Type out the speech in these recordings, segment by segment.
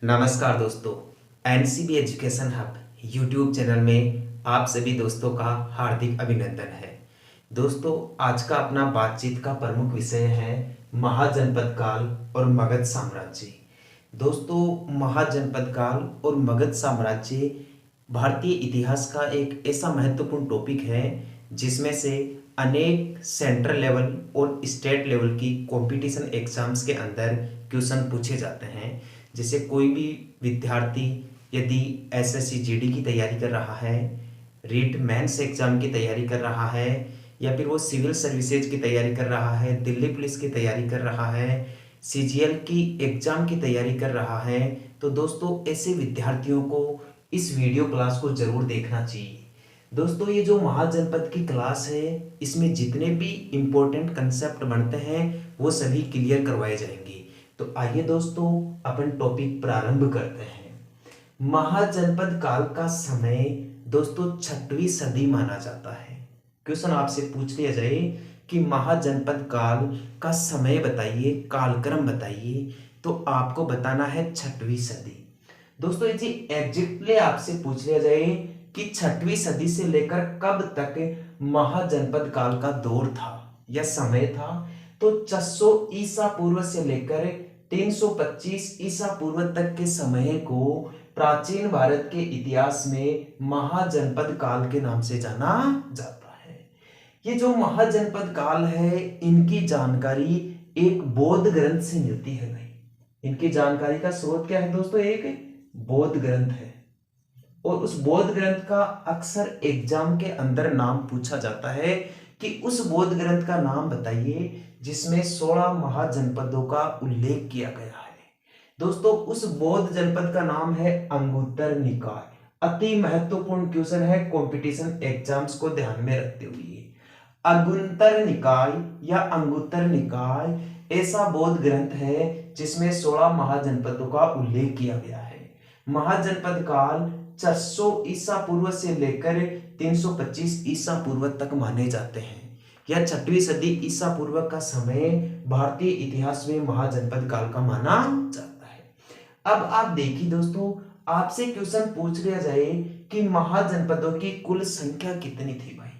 नमस्कार दोस्तों, NCB education hub YouTube channel में आप सभी दोस्तों का हार्दिक अभिनंदन है। दोस्तों, आज का अपना बातचीत का प्रमुख विषय है महाजनपद काल और मगध साम्राज्य। दोस्तों, महाजनपद काल और मगध साम्राज्य भारतीय इतिहास का एक ऐसा महत्वपूर्ण टॉपिक है जिसमें से अनेक सेंट्रल लेवल और स्टेट लेवल की कंपटीशन एग्जाम्स के अंदर क्वेश्चन पूछे जाते हैं। जैसे कोई भी विद्यार्थी यदि एसएससी जीडी की तैयारी कर रहा है, रीट मेंस एग्जाम की तैयारी कर रहा है, या फिर वो सिविल सर्विसेज की तैयारी कर रहा है, दिल्ली पुलिस की तैयारी कर रहा है, सीजीएल की एग्जाम की तैयारी कर रहा है, तो दोस्तों ऐसे विद्यार्थियों को इस वीडियो क्लास को जरूर देखना चाहिए। दोस्तों, ये जो महाजनपद की क्लास है, इसमें जितने भी इम्पोर्टेंट कंसेप्ट बनते हैं वो सभी क्लियर करवाए जाएंगे। तो आइए दोस्तों, अपन टॉपिक प्रारंभ करते हैं। महाजनपद काल का समय दोस्तों 6वीं सदी माना जाता है। क्वेश्चन आपसे पूछ लिया जाए कि महाजनपद काल का समय बताइए, कालक्रम बताइए, तो आपको बताना है 6वीं सदी। दोस्तों, यदि एग्जैक्टली आपसे पूछ लिया जाए कि 6वीं सदी से लेकर कब तक महाजनपद काल का दौर था या समय था, तो 600 ईसा पूर्व से लेकर 325 ईसा पूर्व तक के समय को प्राचीन भारत के इतिहास में महाजनपद काल के नाम से जाना जाता है। ये जो महाजनपद काल है, इनकी जानकारी एक बौद्ध ग्रंथ से मिलती है भाई। इनकी जानकारी का स्रोत क्या है दोस्तों? एक बौद्ध ग्रंथ है। और उस बौद्ध ग्रंथ का अक्सर एग्जाम के अंदर नाम पूछा जाता है कि उस बौद्ध ग्रंथ का नाम बताइए जिसमें 16 महाजनपदों का उल्लेख किया गया है। दोस्तों, उस बौद्ध जनपद का नाम है अंगुत्तर निकाय। अति महत्वपूर्ण क्वेश्चन है कंपटीशन एग्जाम्स को ध्यान में रखते हुए। अंगुत्तर निकाय या अंगुत्तर निकाय ऐसा बौद्ध ग्रंथ है जिसमें 16 महाजनपदों का उल्लेख किया गया है। महाजनपद काल 400 ईसा पूर्व से लेकर 325 ईसा पूर्व तक माने जाते हैं। यह 6वीं सदी ईसा पूर्व का समय भारतीय इतिहास में महाजनपद काल का माना जाता है। अब आप देखिए दोस्तों, आपसे क्वेश्चन पूछ लिया जाए कि महाजनपदों की कुल संख्या कितनी थी भाई।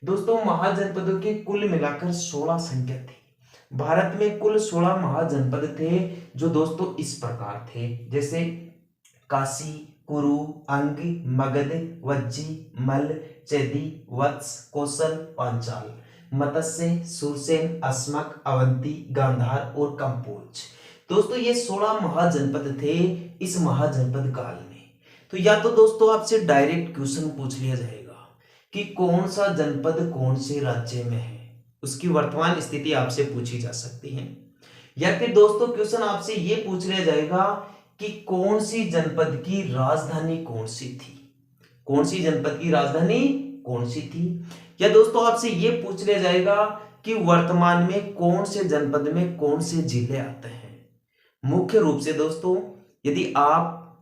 दोस्तों, महाजनपदों की कुल मिलाकर 16 संख्या थी। भारत में कुल 16 महाजनपद थे जो दोस्तों इस प्रकार थे, जैसे काशी, कुरु, अंग, मगध, वज्जी, मल, चेदी, वत्स, कौशल, पांचाल, मत्स्य, सुरसेन, अस्मक, अवंती, गांधार और कंपोज। दोस्तों, ये 16 महाजनपद थे इस महाजनपद काल में। तो या तो दोस्तों आपसे डायरेक्ट क्वेश्चन पूछ लिया जाएगा कि कौन सा जनपद कौन से राज्य में है, उसकी वर्तमान स्थिति आपसे पूछी जा सकती है। या फिर दोस्तों क्वेश्चन आपसे ये पूछ लिया जाएगा कि कौन सी जनपद की राजधानी कौन सी थी, कौन सी जनपद की राजधानी कौन सी थी। या दोस्तों आपसे यह पूछ लिया जाएगा कि वर्तमान में कौन से जनपद में कौन से जिले आते हैं। मुख्य रूप से दोस्तों, यदि आप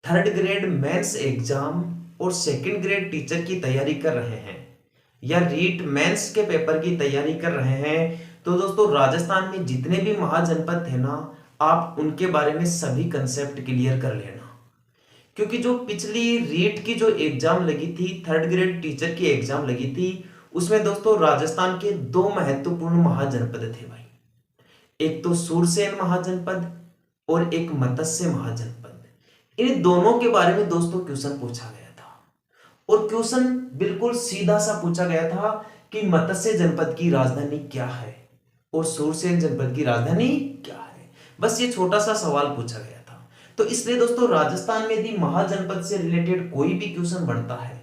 3rd ग्रेड मेंस एग्जाम और 2nd ग्रेड टीचर की तैयारी कर रहे हैं या रीट मेंस के पेपर की तैयारी कर रहे हैं, तो दोस्तों राजस्थान में जितने भी महाजनपद थे ना, आप उनके बारे में सभी कंसेप्ट क्लियर कर लेना। क्योंकि जो पिछली रीट की जो एग्जाम लगी थी, 3rd ग्रेड टीचर की एग्जाम लगी थी, उसमें दोस्तों राजस्थान के 2 महत्वपूर्ण महाजनपद थे भाई। एक तो सुरसेन महाजनपद और एक मत्स्य महाजनपद। इन दोनों के बारे में दोस्तों क्वेश्चन पूछा गया था, और क्वेश्चन बिल्कुल सीधा सा पूछा गया था कि मत्स्य जनपद की राजधानी क्या है और सुरसेन जनपद की राजधानी क्या है। बस ये छोटा सा सवाल पूछा गया था। तो इसलिए दोस्तों राजस्थान में यदि महाजनपद से रिलेटेड कोई भी क्वेश्चन बनता है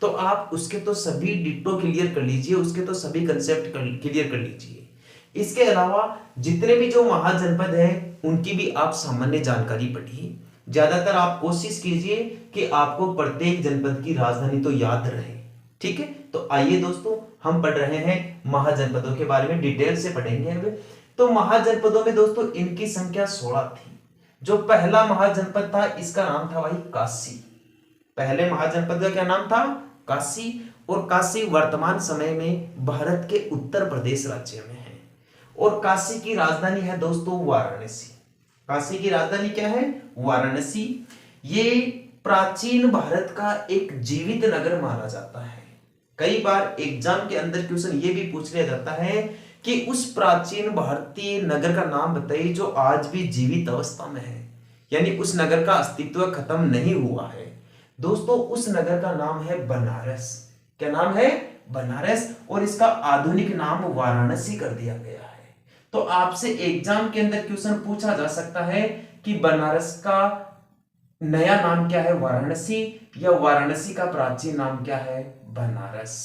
तो आप उसके तो सभी डिट्टो क्लियर कर लीजिए, उसके तो सभी कंसेप्ट क्लियर कर लीजिए। इसके अलावा जितने भी जो महाजनपद हैं उनकी भी आप सामान्य जानकारी पढ़िए। ज्यादातर आप कोशिश कीजिए कि आपको प्रत्येक जनपद की राजधानी तो याद रहे। ठीक है, तो आइए दोस्तों हम पढ़ रहे हैं महाजनपदों के बारे में, डिटेल से पढ़ेंगे अब। तो महाजनपदों में दोस्तों इनकी संख्या 16 थी। जो पहला महाजनपद था इसका नाम था भाई काशी। पहले महाजनपद का क्या नाम था? काशी। और काशी वर्तमान समय में भारत के उत्तर प्रदेश राज्य में है, और काशी की राजधानी है दोस्तों वाराणसी। काशी की राजधानी क्या है? वाराणसी। ये प्राचीन भारत का एक जीवित नगर माना जाता है। कई बार एग्जाम के अंदर क्वेश्चन ये भी पूछ लिया जाता है कि उस प्राचीन भारतीय नगर का नाम बताइए जो आज भी जीवित अवस्था में है, यानी उस नगर का अस्तित्व खत्म नहीं हुआ है। दोस्तों उस नगर का नाम है बनारस। क्या नाम है? बनारस। और इसका आधुनिक नाम वाराणसी कर दिया गया है। तो आपसे एग्जाम के अंदर क्वेश्चन पूछा जा सकता है कि बनारस का नया नाम क्या है? वाराणसी। या वाराणसी का प्राचीन नाम क्या है? बनारस।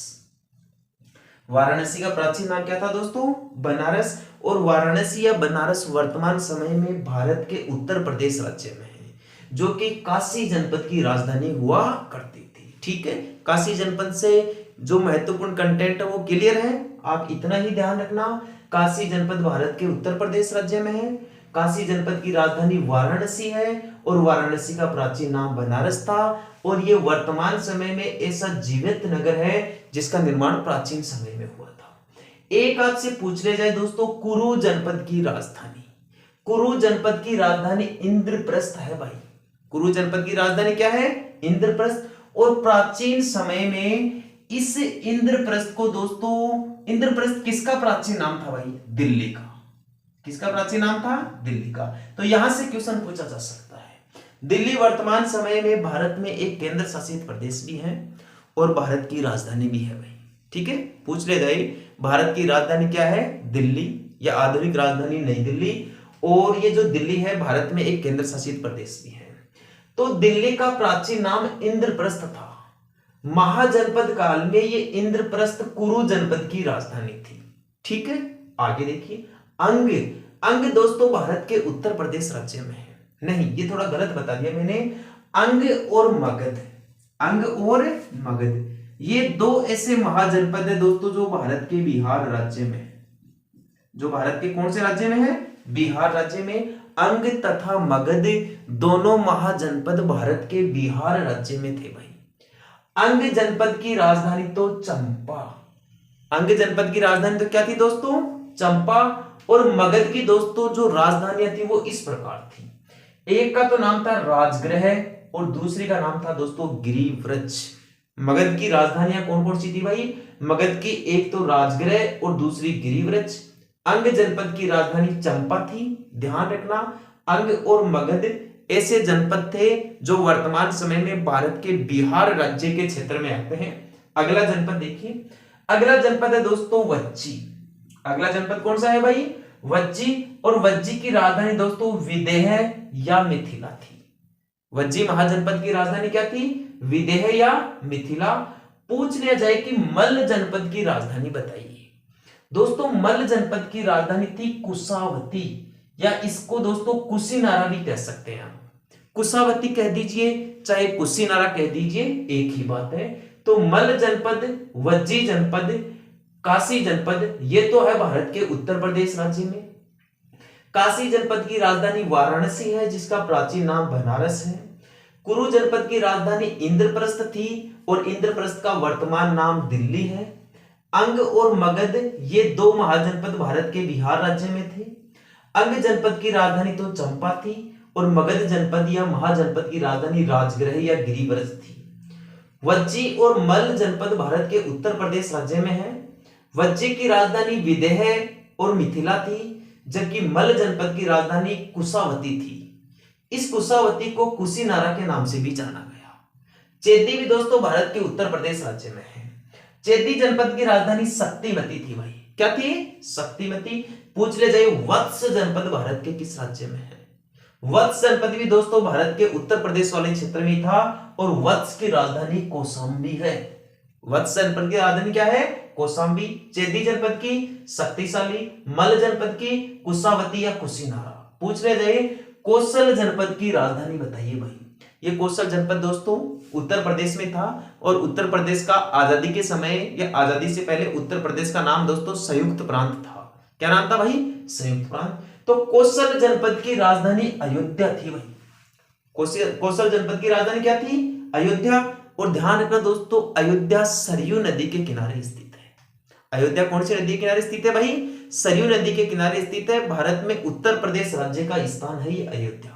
वाराणसी का प्राचीन नाम क्या था दोस्तों? बनारस। और वाराणसी या बनारस वर्तमान समय में भारत के उत्तर प्रदेश राज्य में है, जो कि काशी जनपद की राजधानी हुआ करती थी। ठीक है, काशी जनपद से जो महत्वपूर्ण कंटेंट है वो क्लियर है। आप इतना ही ध्यान रखना, काशी जनपद भारत के उत्तर प्रदेश राज्य में है, काशी जनपद की राजधानी वाराणसी है और वाराणसी का प्राचीन नाम बनारस था। और ये वर्तमान समय में ऐसा जीवित नगर है जिसका निर्माण प्राचीन समय में हुआ था। एक आपसे पूछ ले जाए दोस्तों, कुरु जनपद की राजधानी, कुरु जनपद की राजधानी इंद्रप्रस्थ है भाई। कुरु जनपद की राजधानी क्या है? इंद्रप्रस्थ। और प्राचीन समय में इस इंद्रप्रस्थ को दोस्तों, इंद्रप्रस्थ किसका प्राचीन नाम था भाई? दिल्ली का। किसका प्राचीन नाम था? दिल्ली का। तो यहां से क्वेश्चन पूछा जा सकता है। दिल्ली वर्तमान समय में भारत में एक केंद्र शासित प्रदेश भी है और भारत की राजधानी भी है भाई। ठीक है, पूछ ले जाए भारत की राजधानी क्या है? दिल्ली, या आधुनिक राजधानी नई दिल्ली। और ये जो दिल्ली है भारत में एक केंद्र शासित प्रदेश भी है। तो दिल्ली का प्राचीन नाम इंद्रप्रस्थ था। महाजनपद काल में ये इंद्रप्रस्थ कुरु जनपद की राजधानी थी। ठीक है, आगे देखिए। अंग, अंग दोस्तों भारत के उत्तर प्रदेश राज्य में है। नहीं, ये थोड़ा गलत बता दिया मैंने। अंग और मगध, अंग और मगध ये दो ऐसे महाजनपद है दोस्तों जो भारत के बिहार राज्य में है। जो भारत के कौन से राज्य में है? बिहार राज्य में। अंग तथा मगध दोनों महाजनपद भारत के बिहार राज्य में थे भाई। अंग जनपद की राजधानी तो चंपा, अंग जनपद की राजधानी तो क्या थी दोस्तों? चंपा। और मगध की दोस्तों जो राजधानियां थी वो इस प्रकार थी। एक का तो नाम था राजगृह और दूसरी का नाम था दोस्तों गिरिव्रज। मगध की राजधानियां कौन कौन सी थी भाई? मगध की एक तो राजगृह और दूसरी गिरिव्रज। अंग जनपद की राजधानी चंपा थी। ध्यान रखना, अंग और मगध ऐसे जनपद थे जो वर्तमान समय में भारत के बिहार राज्य के क्षेत्र में आते हैं। अगला जनपद देखिए, अगला जनपद है दोस्तों वज्जी। अगला जनपद कौन सा है भाई? वज्जी। और वज्जी की राजधानी दोस्तों विदेह या मिथिला थी। वज्जी महाजनपद की राजधानी क्या थी? विदेह या मिथिला। पूछ लिया जाए कि मल्ल जनपद की राजधानी बताइए। दोस्तों मल्ल जनपद की राजधानी थी कुशावती, या इसको दोस्तों कुशीनारा भी कह सकते हैं। कुशावती कह दीजिए चाहे कुशीनारा कह दीजिए, एक ही बात है। तो मल्ल जनपद, वज्जी जनपद, काशी जनपद, ये तो है भारत के उत्तर प्रदेश राज्य में। काशी जनपद की राजधानी वाराणसी है जिसका प्राचीन नाम बनारस है। कुरु जनपद की राजधानी इंद्रप्रस्थ थी और इंद्रप्रस्थ का वर्तमान नाम दिल्ली है। अंग और मगध ये दो महाजनपद भारत के बिहार राज्य में थे। अंग जनपद की राजधानी तो चंपा थी और मगध जनपद या महाजनपद की राजधानी राजगृह या गिरिव्रज थी। वज्जी और मल्ल जनपद भारत के उत्तर प्रदेश राज्य में है। वज्जी की राजधानी विदेह और मिथिला थी, जबकि मल्ल जनपद की राजधानी कुशावती थी। इस कुशावती को कुशीनारा के नाम से भी जाना गया। चेदी भी दोस्तों भारत के उत्तर प्रदेश राज्य में है। चेदी जनपद की राजधानी शक्तिमती थी भाई। क्या थी? शक्तिमती। पूछ ले जाए वत्स जनपद भारत के किस राज्य में है? वत्स जनपद भी दोस्तों भारत के उत्तर प्रदेश वाले क्षेत्र में था और वत्स की राजधानी कौशाम्बी है। वत्स जनपद की राजधानी क्या है? कौशाम्बी। चेदी जनपद की शक्तिशाली, मल्ल जनपद की कुशावती या कुशीनारा। पूछ ले जाए कौशल जनपद की राजधानी बताइए भाई। ये कौशल जनपद दोस्तों उत्तर प्रदेश में था और उत्तर प्रदेश का आजादी के समय या आजादी से पहले उत्तर प्रदेश का नाम दोस्तों संयुक्त प्रांत था। क्या नाम था भाई? संयुक्त प्रांत। तो कौशल जनपद की राजधानी अयोध्या थी भाई। कौशल जनपद की राजधानी क्या थी? अयोध्या। और ध्यान रखना दोस्तों, अयोध्या सरयू नदी के किनारे स्थित है। अयोध्या कौन सी नदी के किनारे स्थित है भाई? सरयू नदी के किनारे स्थित है। भारत में उत्तर प्रदेश राज्य का स्थान है ये अयोध्या।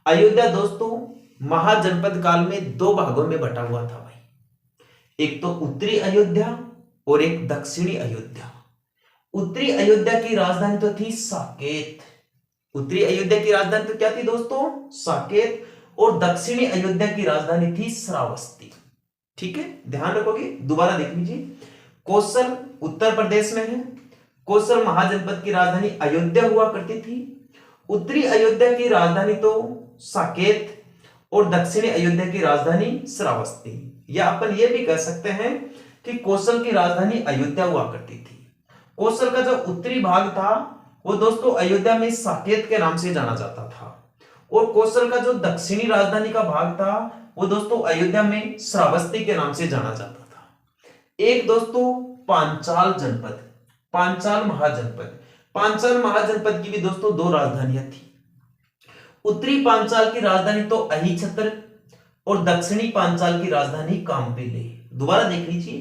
अयोध्या दोस्तों महाजनपद काल में दो भागों में बटा हुआ था भाई, एक तो उत्तरी अयोध्या और एक दक्षिणी अयोध्या। उत्तरी अयोध्या की राजधानी तो थी साकेत। उत्तरी अयोध्या की राजधानी तो क्या थी दोस्तों? साकेत। और दक्षिणी अयोध्या की राजधानी थी श्रावस्ती। ठीक है, ध्यान रखोगे। दोबारा देख लीजिए, कौशल उत्तर प्रदेश में है। कौशल महाजनपद की राजधानी अयोध्या हुआ करती थी। उत्तरी अयोध्या की राजधानी तो साकेत और दक्षिणी अयोध्या की राजधानी श्रावस्ती। या अपन ये भी कह सकते हैं कि कौशल की राजधानी अयोध्या हुआ करती थी। कौशल का जो उत्तरी भाग था वो दोस्तों अयोध्या में साकेत के नाम से जाना जाता था, और कौशल का जो दक्षिणी राजधानी का भाग था वो दोस्तों अयोध्या में श्रावस्ती के नाम से जाना जाता था। एक दोस्तों पांचाल जनपद, पांचाल महाजनपद। पांचाल महाजनपद की भी दोस्तों दो राजधानियां थी। उत्तरी पांचाल की राजधानी तो अहिछत्र और दक्षिणी पांचाल की राजधानी काम्पिले। दोबारा देख लीजिए,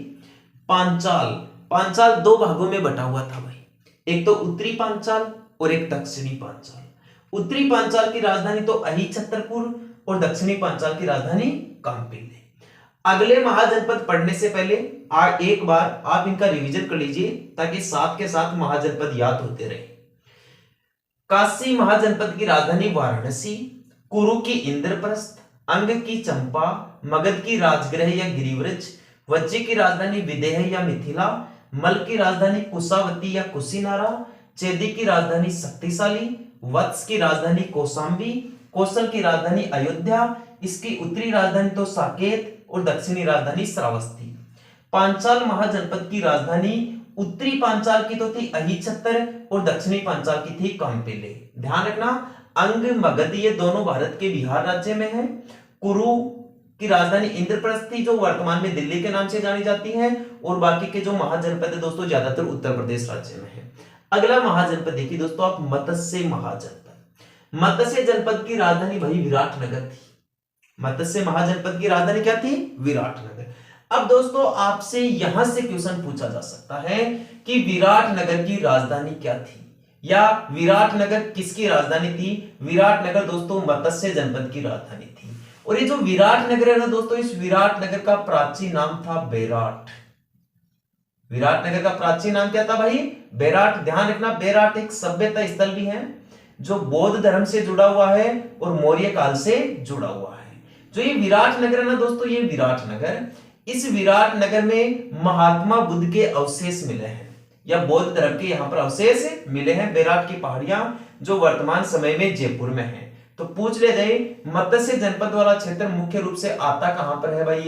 पांचाल, पांचाल दो भागों में बटा हुआ था भाई, एक तो उत्तरी पांचाल और एक दक्षिणी पांचाल। उत्तरी पांचाल की राजधानी तो अहिछत्रपुर और दक्षिणी पांचाल की राजधानी काम्पिले। अगले महाजनपद पढ़ने से पहले एक बार आप इनका रिवीजन कर लीजिए ताकि साथ के साथ महाजनपद याद होते रहे। काशी महाजनपद की राजधानी वाराणसी, कुरु की इंद्रप्रस्थ, अंग की चंपा, मगध की राजगृह या गिरिव्रज, वज्जी की राजधानी विदेह या मिथिला, मल की राजधानी कुशावती या कुशीनारा, चेदी की राजधानी शक्तिशाली, वत्स की राजधानी कौशाम्बी, कौशल की राजधानी अयोध्या, इसकी उत्तरी राजधानी तो साकेत और दक्षिणी राजधानी श्रावस्ती। पांचाल महाजनपद की राजधानी उत्तरी पांचाल की तो थी अहिछत्र और दक्षिणी पांचाल की थी काम्पिले। ध्यान रखना, अंग मगध ये दोनों भारत के बिहार राज्य में है। कुरु की राजधानी इंद्रप्रस्थ थी जो वर्तमान में दिल्ली के नाम से जानी जाती है, और बाकी के जो महाजनपद है दोस्तों ज्यादातर उत्तर प्रदेश राज्य में है। अगला महाजनपद देखिए दोस्तों आप, मत्स्य महाजनपद। मत्स्य जनपद की राजधानी भाई विराटनगर थी। मत्स्य महाजनपद की राजधानी क्या थी? विराटनगर। अब दोस्तों आपसे यहां से क्वेश्चन पूछा जा सकता है कि विराटनगर की राजधानी क्या थी, या विराटनगर किसकी राजधानी थी? विराटनगर दोस्तों मत्स्य जनपद की राजधानी थी। और ये जो विराटनगर है ना दोस्तों, इस विराटनगर का प्राचीन नाम था बेराट। विराटनगर का प्राचीन नाम क्या था भाई? बेराट। ध्यान रखना, बेराट एक सभ्यता स्थल भी है जो बौद्ध धर्म से जुड़ा हुआ है और मौर्य काल से जुड़ा हुआ है। जो ये विराटनगर है ना दोस्तों, ये विराटनगर, इस विराटनगर में महात्मा बुद्ध के अवशेष मिले हैं, या बौद्ध धर्म के यहाँ पर अवशेष मिले हैं। बेराट की पहाड़ियां जो वर्तमान समय में जयपुर में है। तो पूछ ले जाए, मत्स्य जनपद वाला क्षेत्र मुख्य रूप से आता कहां पर है भाई?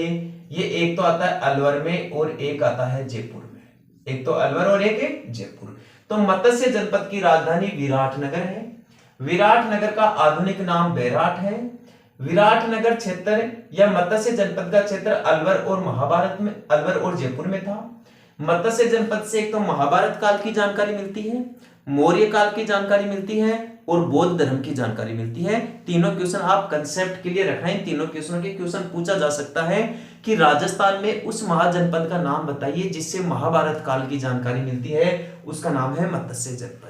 ये एक तो आता है अलवर में और एक आता है जयपुर में। एक तो अलवर और एक है जयपुर। तो मत्स्य जनपद की राजधानी विराटनगर है। विराटनगर का आधुनिक नाम बेराट है। विराटनगर क्षेत्र या मत्स्य जनपद का क्षेत्र अलवर और महाभारत में, अलवर और जयपुर में था। मत्स्य जनपद से एक तो महाभारत काल की जानकारी मिलती है, मौर्य काल की जानकारी मिलती है और बौद्ध धर्म की जानकारी मिलती है। तीनों क्वेश्चन आप कंसेप्ट के लिए रखना है। तीनों क्वेश्चनों के क्वेश्चन पूछा जा सकता है कि राजस्थान में उस महाजनपद का नाम बताइए जिससे महाभारत काल की जानकारी मिलती है, उसका नाम है मत्स्य जनपद।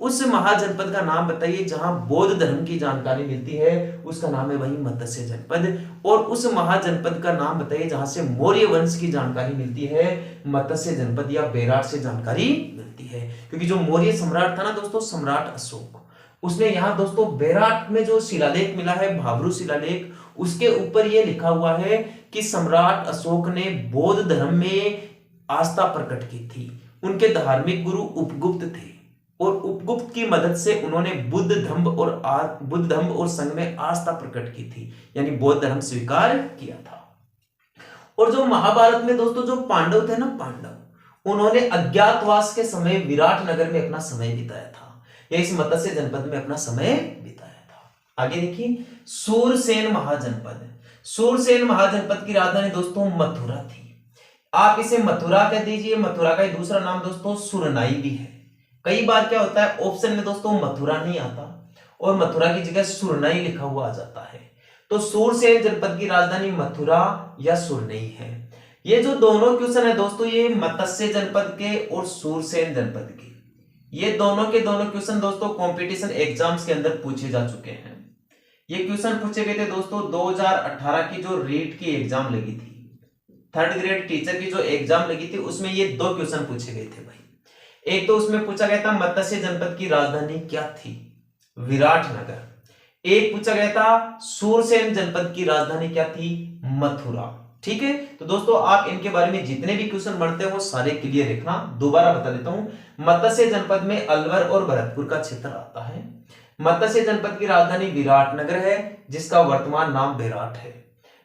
उस महाजनपद का नाम बताइए जहां बौद्ध धर्म की जानकारी मिलती है, उसका नाम है वही मत्स्य जनपद। और उस महाजनपद का नाम बताइए जहां से मौर्य वंश की जानकारी मिलती है, मत्स्य जनपद या बेराट से जानकारी मिलती है। क्योंकि जो मौर्य सम्राट था ना दोस्तों, सम्राट अशोक, उसने यहाँ दोस्तों बेराट में जो शिलालेख मिला है, भाब्रू शिलालेख, उसके ऊपर यह लिखा हुआ है कि सम्राट अशोक ने बौद्ध धर्म में आस्था प्रकट की थी। उनके धार्मिक गुरु उपगुप्त थे और उपगुप्त की मदद से उन्होंने बुद्ध धर्म और संघ में आस्था प्रकट की थी, यानी बौद्ध धर्म स्वीकार किया था। और जो महाभारत में दोस्तों जो पांडव थे ना, पांडव, उन्होंने अज्ञातवास के समय विराटनगर में अपना समय बिताया था, या इस मत्स्य जनपद में अपना समय बिताया था। आगे देखिए, सूरसेन महाजनपद। सूरसेन महाजनपद की राजधानी दोस्तों मथुरा थी। आप इसे मथुरा कह दीजिए। मथुरा का दूसरा नाम दोस्तों सुरनाई भी है। कई बार क्या होता है, ऑप्शन में दोस्तों मथुरा नहीं आता और मथुरा की जगह सुरनई लिखा हुआ आ जाता है। तो सूरसेन जनपद की राजधानी मथुरा या सुरनई है। ये जो दोनों क्वेश्चन है दोस्तों, ये मत्स्य जनपद के और सूरसेन जनपद के, ये दोनों के दोनों क्वेश्चन दोस्तों कंपटीशन एग्जाम्स के अंदर पूछे जा चुके हैं। ये क्वेश्चन पूछे गए थे दोस्तों 2018 की जो रीट की एग्जाम लगी थी, 3rd ग्रेड टीचर की जो एग्जाम लगी थी, उसमें ये 2 क्वेश्चन पूछे गए थे भाई। एक तो उसमें पूछा गया था मत्स्य जनपद की राजधानी क्या थी, विराटनगर। एक पूछा गया था सूरसेन जनपद की राजधानी क्या थी, मथुरा। ठीक है, तो दोस्तों आप इनके बारे में जितने भी क्वेश्चन बढ़ते हैं वो सारे क्लियर रखना। दोबारा बता देता हूं, मत्स्य जनपद में अलवर और भरतपुर का क्षेत्र आता है। मत्स्य जनपद की राजधानी विराटनगर है, जिसका वर्तमान नाम बेराट है।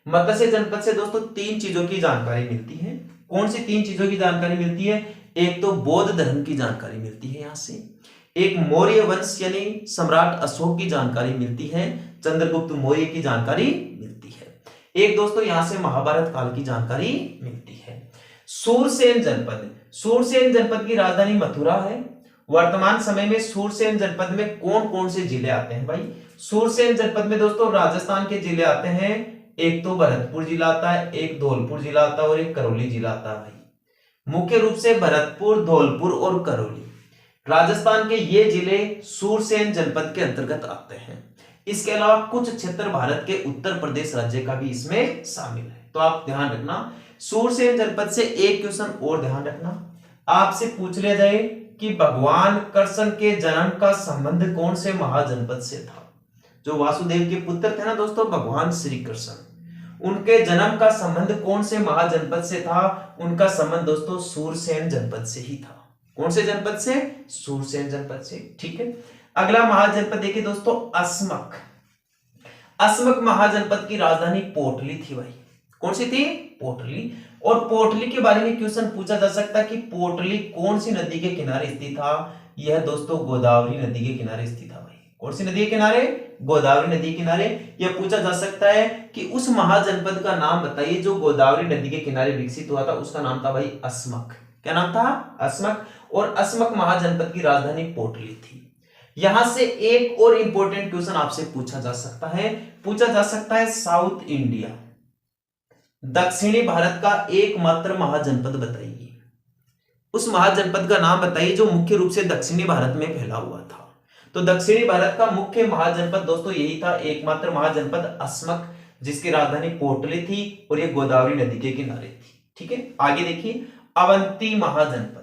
मत्स्य जनपद से दोस्तों 3 चीजों की जानकारी मिलती है। कौन सी 3 चीजों की जानकारी मिलती है? एक तो बौद्ध धर्म की जानकारी मिलती है यहां से, एक मौर्य वंश यानी सम्राट अशोक की जानकारी मिलती है, चंद्रगुप्त मौर्य की जानकारी मिलती है, एक दोस्तों यहां से महाभारत काल की जानकारी मिलती है। सूरसेन जनपद, सूरसेन जनपद की राजधानी मथुरा है। वर्तमान समय में सूरसेन जनपद में कौन कौन से जिले आते हैं भाई? सूरसेन जनपद में दोस्तों राजस्थान के जिले आते हैं, एक तो भरतपुर जिला आता है, एक धौलपुर जिला आता है और एक करौली जिला आता है भाई। मुख्य रूप से भरतपुर, धौलपुर और करौली, राजस्थान के ये जिले सूरसेन जनपद के अंतर्गत आते हैं। इसके अलावा कुछ क्षेत्र भारत के उत्तर प्रदेश राज्य का भी इसमें शामिल है। तो आप ध्यान रखना, सूरसेन जनपद से एक क्वेश्चन और ध्यान रखना, आपसे पूछ लिया जाए कि भगवान कृष्ण के जन्म का संबंध कौन से महाजनपद से था? जो वासुदेव के पुत्र थे ना दोस्तों भगवान श्री कृष्ण, उनके जन्म का संबंध कौन से महाजनपद से था? उनका संबंध दोस्तों सूरसेन जनपद से ही था। कौन से जनपद से? सूरसेन जनपद से। ठीक है, अगला महाजनपद देखिए दोस्तों अस्मक। अस्मक महाजनपद की राजधानी पोटली थी भाई। कौन सी थी? पोटली। और पोटली के बारे में क्वेश्चन पूछा जा सकता है कि पोटली कौन सी नदी के किनारे स्थित था? यह दोस्तों गोदावरी नदी के किनारे स्थित था भाई। कौन सी नदी के किनारे? गोदावरी नदी के किनारे। यह पूछा जा सकता है कि उस महाजनपद का नाम बताइए जो गोदावरी नदी के किनारे विकसित हुआ था, उसका नाम था भाई अस्मक। क्या नाम था? अस्मक। और अस्मक महाजनपद की राजधानी पोटली थी। यहां से एक और इंपॉर्टेंट क्वेश्चन आपसे पूछा जा सकता है साउथ इंडिया, दक्षिणी भारत का एकमात्र महाजनपद बताइए। उस महाजनपद का नाम बताइए जो मुख्य रूप से दक्षिणी भारत में फैला हुआ था। तो दक्षिणी भारत का मुख्य महाजनपद दोस्तों यही था, एकमात्र महाजनपद अस्मक, जिसकी राजधानी पोटली थी और यह गोदावरी नदी के किनारे थी। ठीक है, आगे देखिए अवंती महाजनपद।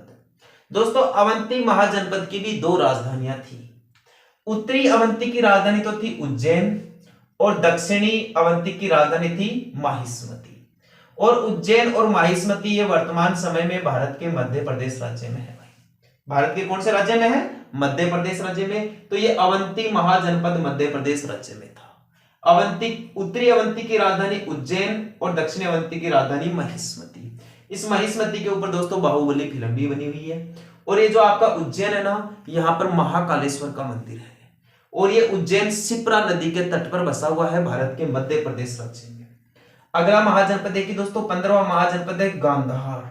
दोस्तों अवंती महाजनपद की भी 2 राजधानियां थी। उत्तरी अवंती की राजधानी तो थी उज्जैन और दक्षिणी अवंती की राजधानी थी माहिष्मती। और उज्जैन और माहिष्मती ये वर्तमान समय में भारत के मध्य प्रदेश राज्य में है भाई। भारत के कौन से राज्य में है? मध्य प्रदेश राज्य में। तो ये अवंती महाजनपद मध्य प्रदेश राज्य में था। अवंती, उत्तरी अवंती की राजधानी उज्जैन और दक्षिणी अवंती की राजधानी माहिष्मती। इस माहिष्मती के ऊपर दोस्तों बाहुबली फिल्म भी बनी हुई है। और ये जो आपका उज्जैन है ना, यहाँ पर महाकालेश्वर का मंदिर है और ये उज्जैन शिप्रा नदी के तट पर बसा हुआ है भारत के मध्य प्रदेश राज्य में। अगला महाजनपद देखिए दोस्तों 15वां महाजनपद है गांधार।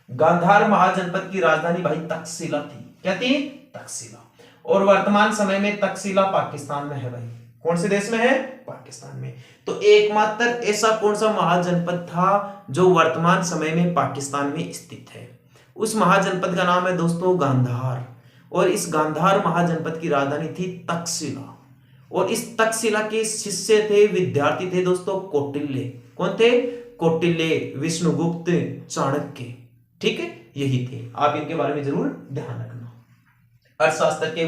गांधार महाजनपद की राजधानी भाई तक्षशिला थी। क्या थी? तक्षशिला। और वर्तमान समय में तक्षशिला पाकिस्तान में है भाई। कौन से देश में है? पाकिस्तान में। तो एकमात्र ऐसा कौन सा महाजनपद था जो वर्तमान समय में पाकिस्तान में स्थित है? उस महाजनपद का नाम है दोस्तों गांधार। और इस गांधार महाजनपद की राजधानी थी तक्षशिला। और इस तक्षशिला के शिष्य थे, विद्यार्थी थे दोस्तों कौटिल्य। कौन थे? कौटिल्य, विष्णुगुप्त, चाणक्य। ठीक है, यही थे। आप इनके बारे में जरूर ध्यान रखना। अर्थशास्त्र के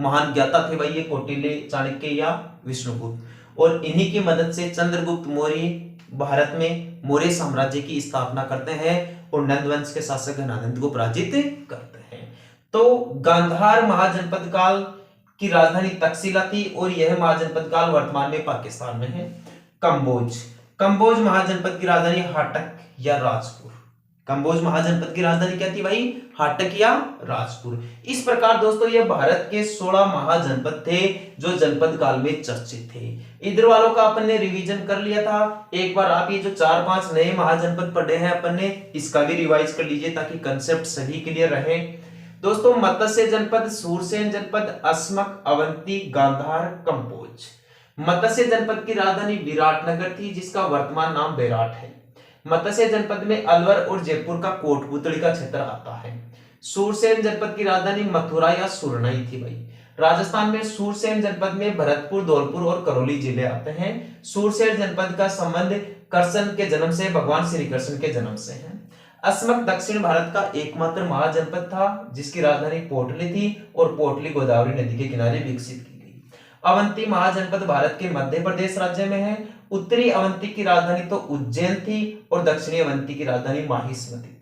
महान ज्ञाता थे भाई ये कौटिल्य, चाणक्य या विष्णुगुप्त। और इन्हीं की मदद से चंद्रगुप्त मौर्य भारत में मौर्य साम्राज्य की स्थापना करते हैं और नंद वंश के शासक घनानंद को पराजित करते हैं। तो गांधार महाजनपद काल की राजधानी तक्षशिला थी और यह महाजनपद काल वर्तमान में पाकिस्तान में है। कंबोज, कंबोज महाजनपद की राजधानी हाटक या राजपुर। कंबोज महाजनपद की राजधानी क्या थी भाई? हाटक या राजपुर। इस प्रकार दोस्तों ये भारत के 16 महाजनपद थे जो जनपद काल में चर्चित थे। इधर वालों का अपन ने रिवीजन कर लिया था। एक बार आप ये जो 4-5 नए महाजनपद पढ़े हैं अपन ने, इसका भी रिवाइज कर लीजिए ताकि कंसेप्ट सभी क्लियर रहे। दोस्तों मत्स्य जनपद, सूरसेन जनपद, अस्मक, अवंती, गांधार, कंबोज। मत्स्य जनपद की राजधानी विराटनगर थी जिसका वर्तमान नाम बेराट है। मत्स्य जनपद में अलवर और जयपुर का कोटपुतली का क्षेत्र आता है। सूरसेन जनपद की राजधानी मथुरा या सुरनाई थी भाई। राजस्थान में सूरसेन जनपद में भरतपुर, धौलपुर और करौली जिले आते हैं। सूरसेन जनपद का संबंध कृष्ण के जन्म से, भगवान श्री कृष्ण के जन्म से है। अस्मक दक्षिण भारत का एकमात्र महाजनपद था जिसकी राजधानी पोटली थी और पोटली गोदावरी नदी के किनारे विकसित की गई। अवंती महाजनपद भारत के मध्य प्रदेश राज्य में है। उत्तरी अवंती की राजधानी तो उज्जैन थी और दक्षिणी अवंती की राजधानी माहिष्मती थी।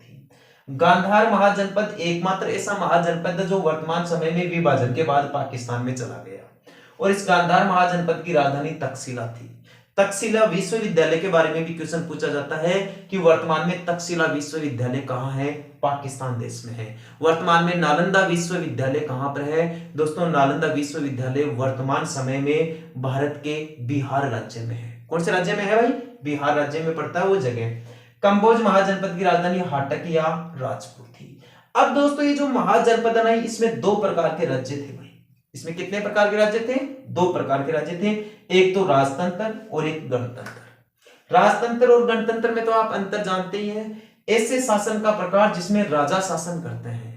गांधार महाजनपद एकमात्र ऐसा महाजनपद जो वर्तमान समय में विभाजन के बाद पाकिस्तान में चला गया और इस गांधार महाजनपद की राजधानी तक्षशिला थी। तक्षशिला विश्वविद्यालय के बारे में भी क्वेश्चन पूछा जाता है कि वर्तमान में तक्षशिला विश्वविद्यालय कहाँ है? पाकिस्तान देश में है। वर्तमान में नालंदा विश्वविद्यालय कहाँ पर है? दोस्तों नालंदा विश्वविद्यालय वर्तमान समय में भारत के बिहार राज्य में है। कौन से राज्य में है भाई? बिहार राज्य में पड़ता है वो जगह। कंबोज महाजनपद की राजधानी हाटक या राजपुर थी। अब दोस्तों ये जो महाजनपद है ना, इसमें दो प्रकार के राज्य थे भाई। इसमें कितने प्रकार के राज्य थे? दो प्रकार के राज्य थे, एक तो राजतंत्र और एक गणतंत्र। राजतंत्र और गणतंत्र में तो आप अंतर जानते ही हैं। ऐसे शासन का प्रकार जिसमें राजा शासन करते हैं,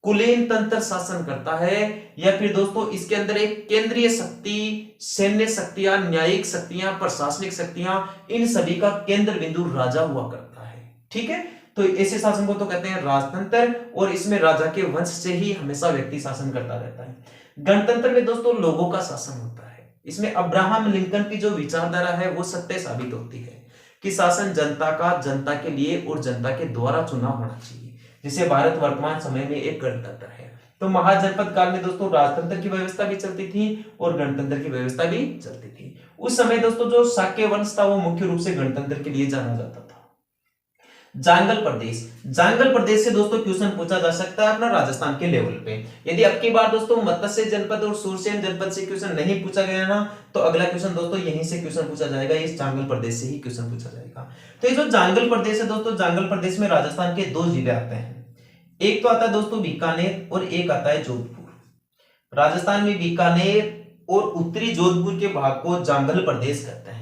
कुलीन तंत्र शासन करता है, या फिर दोस्तों इसके अंदर एक केंद्रीय शक्ति, सैन्य शक्तियां, न्यायिक शक्तियां, प्रशासनिक शक्तियां, इन सभी का केंद्र बिंदु राजा हुआ करता है। ठीक है, तो ऐसे शासन को तो कहते हैं राजतंत्र और इसमें राजा के वंश से ही हमेशा व्यक्ति शासन करता रहता है। गणतंत्र में दोस्तों लोगों का शासन होता है। इसमें अब्राहम लिंकन की जो विचारधारा है वो सत्य साबित होती है कि शासन जनता का, जनता के लिए और जनता के द्वारा चुना होना चाहिए, जिसे भारत वर्तमान समय में एक गणतंत्र है। तो महाजनपद काल में दोस्तों राजतंत्र की व्यवस्था भी चलती थी और गणतंत्र की व्यवस्था भी चलती थी। उस समय दोस्तों जो शाक्य वंश था वो मुख्य रूप से गणतंत्र के लिए जाना जाता था। जांगल प्रदेश, जांगल प्रदेश से दोस्तों क्वेश्चन पूछा जा सकता है अपना राजस्थान के लेवल पे। यदि अब की बार दोस्तों मत्स्य जनपद और सूरसेन जनपद से क्वेश्चन नहीं पूछा गया ना, तो अगला क्वेश्चन दोस्तों यहीं से क्वेश्चन पूछा जाएगा, इस जांगल प्रदेश से ही क्वेश्चन पूछा जाएगा। तो ये जो जांगल प्रदेश है दोस्तों, जांगल प्रदेश में राजस्थान के दो जिले आते हैं। एक तो आता है दोस्तों बीकानेर और एक आता है जोधपुर। राजस्थान में बीकानेर और उत्तरी जोधपुर के भाग को जांगल प्रदेश कहते हैं।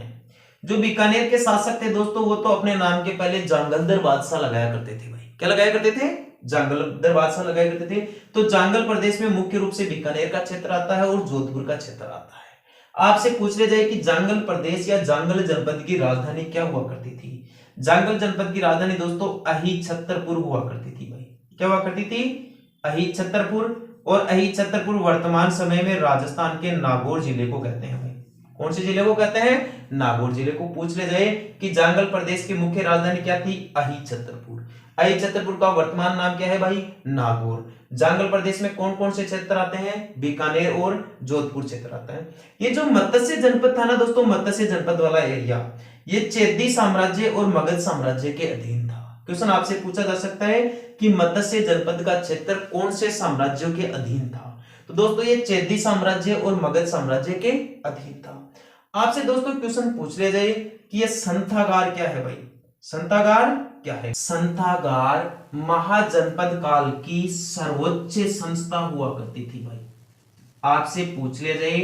जो बीकानेर के शासक थे दोस्तों वो तो अपने नाम के पहले जांगलदर बादशाह लगाया करते थे भाई। क्या लगाया करते थे? जांगलदर बादशाह लगाया करते थे। तो जांगल प्रदेश में मुख्य रूप से बीकानेर का क्षेत्र आता है और जोधपुर का क्षेत्र आता है। आपसे पूछ ले जाए कि जांगल प्रदेश या जांगल जनपद की राजधानी क्या हुआ करती थी? जांगल जनपद की राजधानी दोस्तों अहिछत्रपुर हुआ करती थी भाई। क्या हुआ करती थी? अहिछत्रपुर। और अहिछत्रपुर वर्तमान समय में राजस्थान के नागौर जिले को कहते हैं भाई। कौन से जिले को कहते हैं? नागौर जिले को। पूछ ले जाए कि जांगल प्रदेश की मुख्य राजधानी क्या थी? अहिछत्रपुर। अहिछत्रपुर का वर्तमान नाम क्या है भाई? नागौर। जांगल प्रदेश में कौन कौन से क्षेत्र आते हैं? बीकानेर और जोधपुर क्षेत्र आता है। ये जो मत्स्य जनपद था ना दोस्तों, मत्स्य जनपद वाला एरिया, ये चेदी साम्राज्य और मगध साम्राज्य के अधीन था। क्वेश्चन आपसे पूछा जा सकता है कि मत्स्य जनपद का क्षेत्र कौन से साम्राज्यों के अधीन था? तो दोस्तों ये चेदी साम्राज्य और मगध साम्राज्य के अधीन था। आपसे दोस्तों क्वेश्चन पूछ ले जाए कि ये संथागार क्या है भाई? संथागार क्या है? संथागार महाजनपद काल की सर्वोच्च संस्था हुआ करती थी भाई। आपसे पूछ ले जाए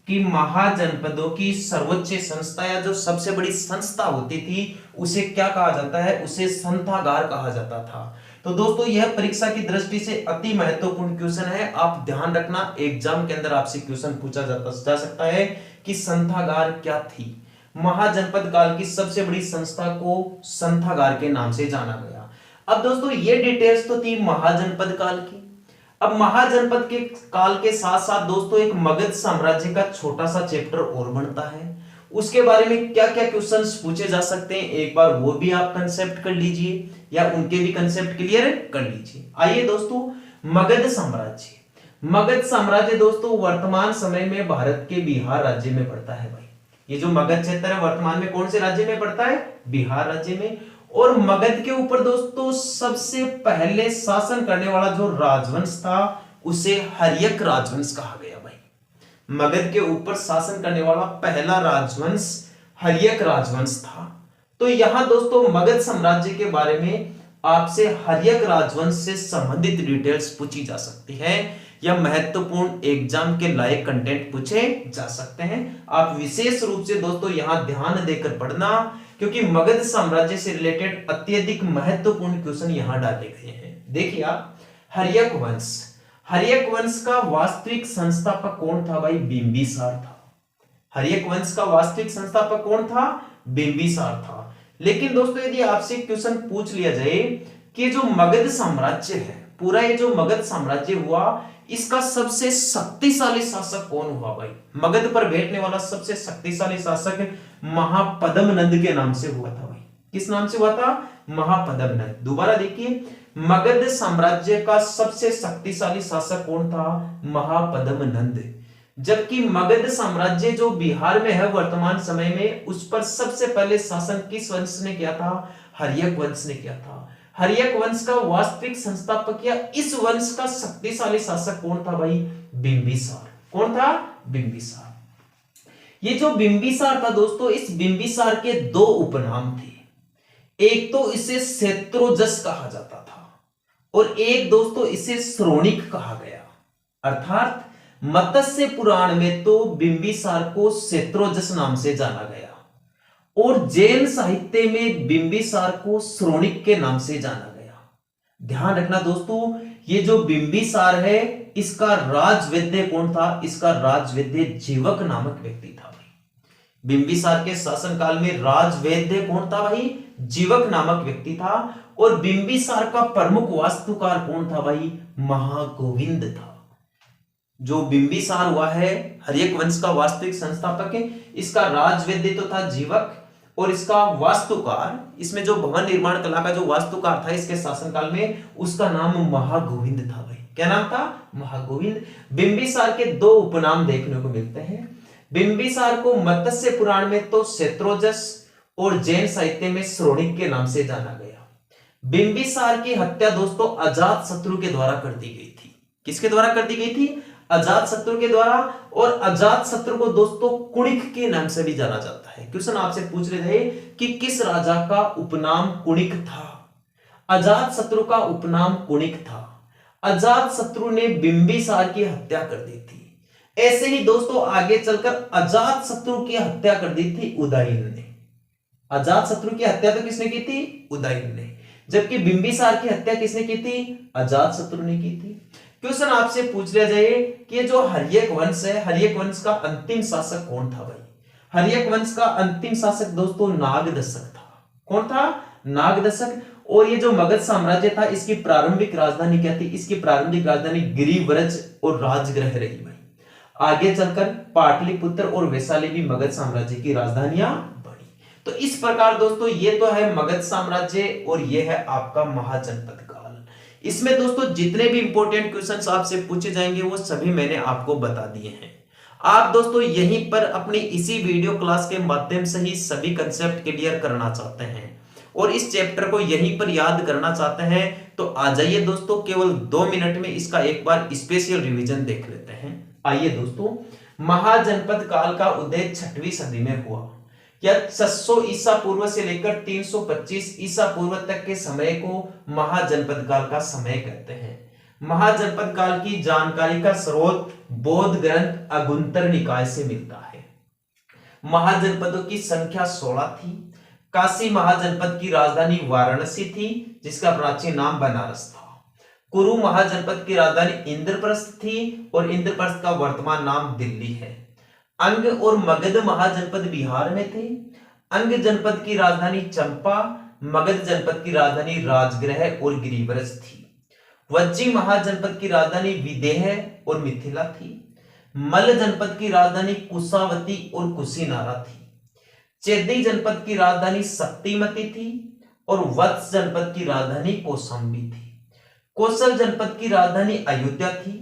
कि महाजनपदों की सर्वोच्च संस्था या जो सबसे बड़ी संस्था होती थी उसे क्या कहा जाता है? उसे संथागार कहा जाता था। तो दोस्तों यह परीक्षा की दृष्टि से अति महत्वपूर्ण क्वेश्चन है। आप ध्यान रखना, एग्जाम के अंदर आपसे क्वेश्चन पूछा जा सकता है कि संथागार क्या थी। महाजनपद काल की सबसे बड़ी संस्था को संथागार के नाम से जाना गया। अब दोस्तों ये डिटेल्स तो थी महाजनपद काल की। अब महाजनपद के काल के साथ साथ दोस्तों एक मगध साम्राज्य का छोटा सा चैप्टर और बनता है। उसके बारे में क्या क्या क्वेश्चंस पूछे जा सकते हैं एक बार वो भी आप कंसेप्ट कर लीजिए या उनके भी कंसेप्ट क्लियर कर लीजिए। आइए दोस्तों, मगध साम्राज्य। मगध साम्राज्य दोस्तों वर्तमान समय में भारत के बिहार राज्य में पड़ता है भाई। ये जो मगध क्षेत्र है वर्तमान में कौन से राज्य में पड़ता है? बिहार राज्य में। और मगध के ऊपर दोस्तों सबसे पहले शासन करने वाला जो राजवंश था उसे हर्यक राजवंश कहा गया भाई। मगध के ऊपर शासन करने वाला पहला राजवंश हर्यक राजवंश था। तो यहां दोस्तों मगध साम्राज्य के बारे में आपसे हर्यक राजवंश से संबंधित डिटेल्स पूछी जा सकती है या महत्वपूर्ण एग्जाम के लायक कंटेंट पूछे जा सकते हैं। आप विशेष रूप से दोस्तों यहां ध्यान देकर पढ़ना, क्योंकि मगध साम्राज्य से रिलेटेड अत्यधिक महत्वपूर्ण क्वेश्चन यहां डाले गए हैं। देखिए आप, हर्यक वंश। हर्यक वंश का वास्तविक संस्थापक कौन था भाई? बिंबिसार था। हर्यक वंश का वास्तविक संस्थापक कौन था? बिंबिसार था। लेकिन दोस्तों यदि आपसे क्वेश्चन पूछ लिया जाए कि जो मगध साम्राज्य है, पूरा ये जो मगध साम्राज्य हुआ, इसका सबसे शक्तिशाली शासक कौन हुआ भाई? मगध पर बैठने वाला सबसे शक्तिशाली शासक महापद्म नंद के नाम से हुआ था भाई। किस नाम से हुआ था? महापद्म नंद। दोबारा देखिए, मगध साम्राज्य का सबसे शक्तिशाली शासक कौन था? महापद्म नंद। जबकि मगध साम्राज्य जो बिहार में है वर्तमान समय में, उस पर सबसे पहले शासन किस वंश ने किया था? हर्यक वंश ने किया था। हर्यक वंश का वास्तविक संस्थापक या इस वंश का शक्तिशाली शासक कौन था भाई? बिंबिसार। कौन था? बिंबिसार। ये जो बिंबिसार था दोस्तों, इस बिंबिसार के दो उपनाम थे। एक तो इसे शत्रुजस कहा जाता था और एक दोस्तों इसे श्रोणिक कहा गया। अर्थात मत्स्य पुराण में तो बिंबिसार को शत्रुजस नाम से जाना गया और जैन साहित्य में बिंबिसार को श्रोणिक के नाम से जाना गया। ध्यान रखना दोस्तों, ये जो बिंबिसार है, इसका राजवैद्य कौन था? इसका राजवैद्य जीवक नामक व्यक्ति था भाई। बिंबिसार के शासनकाल में राजवैद्य कौन था भाई? जीवक नामक व्यक्ति था। और बिंबिसार का प्रमुख वास्तुकार कौन था भाई? महागोविंद था। जो बिंबिसार हुआ है हर्यक वंश का वास्तविक संस्थापक है, इसका राजवैद्य तो था जीवक और इसका वास्तुकार, इसमें जो भवन निर्माण कला का जो वास्तुकार था इसके शासनकाल में, उसका नाम महागोविंद था भाई। क्या नाम था? महागोविंद। बिंबिसार के दो उपनाम देखने को मिलते हैं। बिंबिसार को मत्स्य पुराण में तो शत्रुजस और जैन साहित्य में श्रोणिक के नाम से जाना गया। बिंबिसार की हत्या दोस्तों अजात शत्रु के द्वारा कर दी गई थी। किसके द्वारा कर दी गई थी? अजात शत्रु के द्वारा। और अजात शत्रु को दोस्तों कुणिक के नाम से भी जाना जाता है। क्वेश्चन आपसे पूछ रहे थे कि किस राजा का उपनाम कुणिक था? अजात शत्रु का उपनाम कुणिक था। अजात शत्रु ने बिंबिसार की हत्या कर दी थी। ऐसे ही दोस्तों आगे चलकर अजात शत्रु की हत्या कर दी थी उदयन ने। अजात शत्रु की हत्या तो किसने की थी? उदयन ने। जबकि बिंबिसार की हत्या किसने की थी? अजात शत्रु ने की थी। क्वेश्चन आपसे पूछ लिया जाए कि जो हर्यक वंश है, हर्यक वंश का अंतिम शासक कौन था भाई? हर्यक वंश का अंतिम शासक दोस्तों नागदशक था। कौन था? नागदशक। और ये जो मगध साम्राज्य था, इसकी प्रारंभिक राजधानी क्या थी? इसकी प्रारंभिक राजधानी गिरिव्रज और राजगृह रही भाई। आगे चलकर पाटलिपुत्र और वैशाली भी मगध साम्राज्य की राजधानियां बनी। तो इस प्रकार दोस्तों ये तो है मगध साम्राज्य और ये है आपका महाजनपद काल। इसमें दोस्तों जितने भी इंपॉर्टेंट क्वेश्चंस आपसे पूछे जाएंगे वो सभी मैंने आपको बता दिए हैं। आप दोस्तों यहीं पर अपनी इसी वीडियो क्लास के माध्यम से ही सभी कंसेप्ट क्लियर करना चाहते हैं और इस चैप्टर को यहीं पर याद करना चाहते हैं तो आ जाइए दोस्तों, केवल 2 मिनट में इसका एक बार स्पेशल रिवीजन देख लेते हैं। आइए दोस्तों, महाजनपद काल का उदय 6वीं सदी में हुआ। या 600 ईसा पूर्व से लेकर 325 ईसा पूर्व तक के समय को महाजनपद काल का समय कहते हैं। महाजनपद काल की जानकारी का स्रोत बौद्ध ग्रंथ अगुंतर निकाय से मिलता है। महाजनपदों की संख्या 16 थी। काशी महाजनपद की राजधानी वाराणसी थी, जिसका प्राचीन नाम बनारस था। कुरु महाजनपद की राजधानी इंद्रप्रस्थ थी और इंद्रप्रस्थ का वर्तमान नाम दिल्ली है। अंग और मगध महाजनपद बिहार में थे। अंग जनपद की राजधानी चंपा, मगध जनपद की राजधानी राजगृह और गिरिव्रज थी। वज्जी महाजनपद की राजधानी विदेह और मिथिला थी। मल्ल जनपद की राजधानी कुशावती और कुशीनारा थी। चेदी जनपद की राजधानी शक्तिमती थी और वत्स जनपद की राजधानी कौशाम्बी थी। कौशल जनपद की राजधानी अयोध्या थी।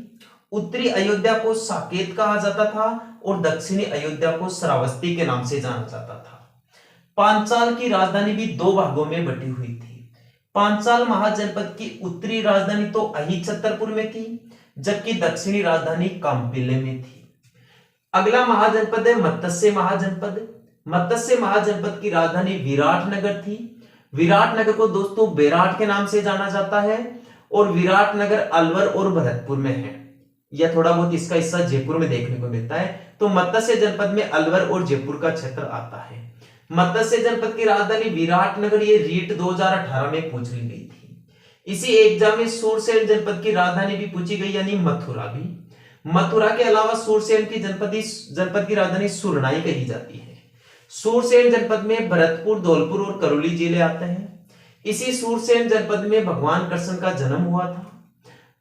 उत्तरी अयोध्या को साकेत कहा जाता था और दक्षिणी अयोध्या को श्रावस्ती के नाम से जाना जाता था। पांचाल की राजधानी भी 2 भागों में बटी हुई थी। पांचाल महाजनपद की उत्तरी राजधानी तो अहिछत्रपुर में थी, जबकि दक्षिणी राजधानी कांपिल्य में थी। अगला महाजनपद है मत्स्य महाजनपद। मत्स्य महाजनपद की राजधानी विराटनगर थी। विराटनगर को दोस्तों बेराट के नाम से जाना जाता है और विराटनगर अलवर और भरतपुर में है। यह थोड़ा बहुत इसका हिस्सा जयपुर में देखने को मिलता है। तो मत्स्य जनपद में अलवर और जयपुर का क्षेत्र आता है। मत्स्य जनपद की राजधानी विराटनगर, ये रीट 2018 में पूछ ली गई थी। इसी एग्जाम में सूरसेन जनपद की राजधानी भी पूछी गई, यानी मथुरा भी। मथुरा के अलावा सूरसेन की जनपद की राजधानी सुरनाई कही जाती है। सूरसेन जनपद में भरतपुर, धौलपुर और करौली जिले आते हैं। इसी सूरसेन जनपद में भगवान कृष्ण का जन्म हुआ था।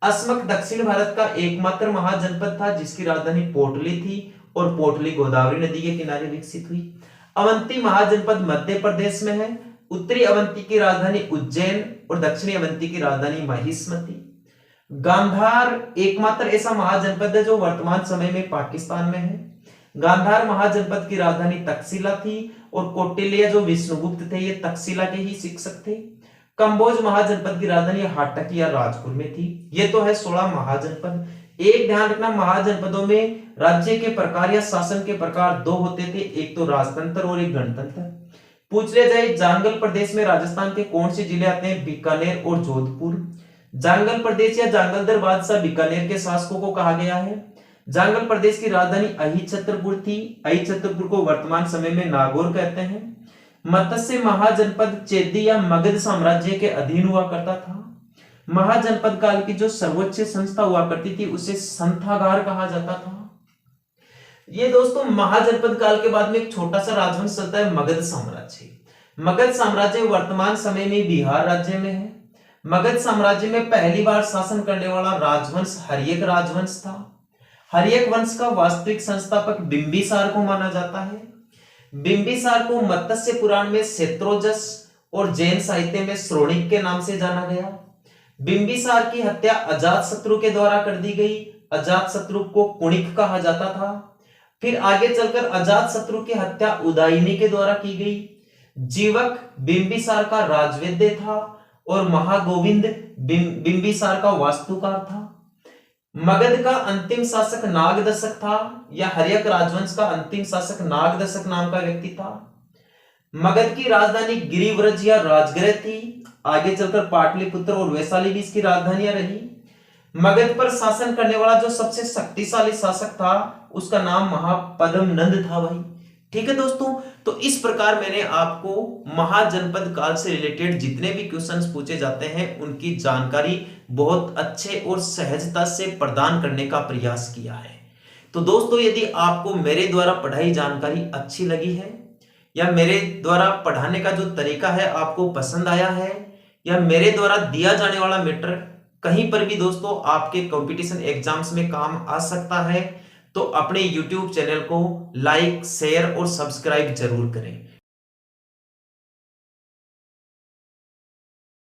अस्मक दक्षिण भारत का एकमात्र महाजनपद था जिसकी राजधानी पोटली थी और पोटली गोदावरी नदी के किनारे विकसित हुई। अवंती महाजनपद मध्य प्रदेश में है। उत्तरी अवंती की राजधानी उज्जैन और दक्षिणी अवंती की राजधानी महिष्मती। गांधार एकमात्र ऐसा महाजनपद है जो वर्तमान समय में पाकिस्तान में है। गांधार महाजनपद की राजधानी तक्षशिला थी और कौटिल्य जो विष्णुगुप्त थे ये तक्षशिला के ही शिक्षक थे। कंबोज महाजनपद की राजधानी हाटक या राजपुर में थी। ये तो है 16 महाजनपद। एक ध्यान रखना, महाजनपदों में राज्य के प्रकार या शासन के प्रकार दो होते थे, एक तो राजतंत्र और एक गणतंत्र। पूछ लिया जाए जांगल प्रदेश में राजस्थान के कौन से जिले आते हैं? बीकानेर और जोधपुर। जांगल प्रदेश या जांगलदर बादशाह बीकानेर के शासकों को कहा गया है। जांगल प्रदेश की राजधानी अहिछत्रपुर थी। अहिछत्रपुर को वर्तमान समय में नागौर कहते हैं। मत्स्य महाजनपद चेदी या मगध साम्राज्य के अधीन हुआ करता था। महाजनपद काल की जो सर्वोच्च संस्था हुआ करती थी उसे संथागार कहा जाता था। ये दोस्तों महाजनपद काल के बाद में एक छोटा सा राजवंश चलता है, मगध साम्राज्य। मगध साम्राज्य वर्तमान समय में बिहार राज्य में है। मगध साम्राज्य में पहली बार शासन करने वाला राजवंश हर्यक राजवंश था। हर्यक वंश का वास्तविक संस्थापक बिंबिसार को माना जाता है। बिंबिसार को मत्स्य पुराण में सेत्रोजस और जैन साहित्य में श्रोणिक के नाम से जाना गया। बिंबिसार की हत्या अजातशत्रु के द्वारा कर दी गई। अजातशत्रु को कुणिक कहा जाता था। फिर आगे चलकर अजातशत्रु की हत्या उदयिनी के द्वारा की गई। जीवक बिंबिसार का राजवैद्य था और महागोविंद बिंबिसार का वास्तुकार था। मगध का अंतिम शासक नागदशक था या हर्यक राजवंश का अंतिम शासक नागदशक नाम का व्यक्ति था। मगध की राजधानी गिरिव्रज या राजगृह थी। आगे चलकर पाटलिपुत्र और वैशाली भी इसकी राजधानियां रही। मगध पर शासन करने वाला जो सबसे शक्तिशाली शासक था उसका नाम महापद्म नंद था भाई। ठीक है दोस्तों, तो इस प्रकार मैंने आपको महाजनपद काल से रिलेटेड जितने भी क्वेश्चंस पूछे जाते हैं उनकी जानकारी बहुत अच्छे और सहजता से प्रदान करने का प्रयास किया है। तो दोस्तों यदि आपको मेरे द्वारा पढ़ाई जानकारी अच्छी लगी है या मेरे द्वारा पढ़ाने का जो तरीका है आपको पसंद आया है या मेरे द्वारा दिया जाने वाला मैटर कहीं पर भी दोस्तों आपके कंपटीशन एग्जाम्स में काम आ सकता है तो अपने YouTube चैनल को लाइक, शेयर और सब्सक्राइब जरूर करें।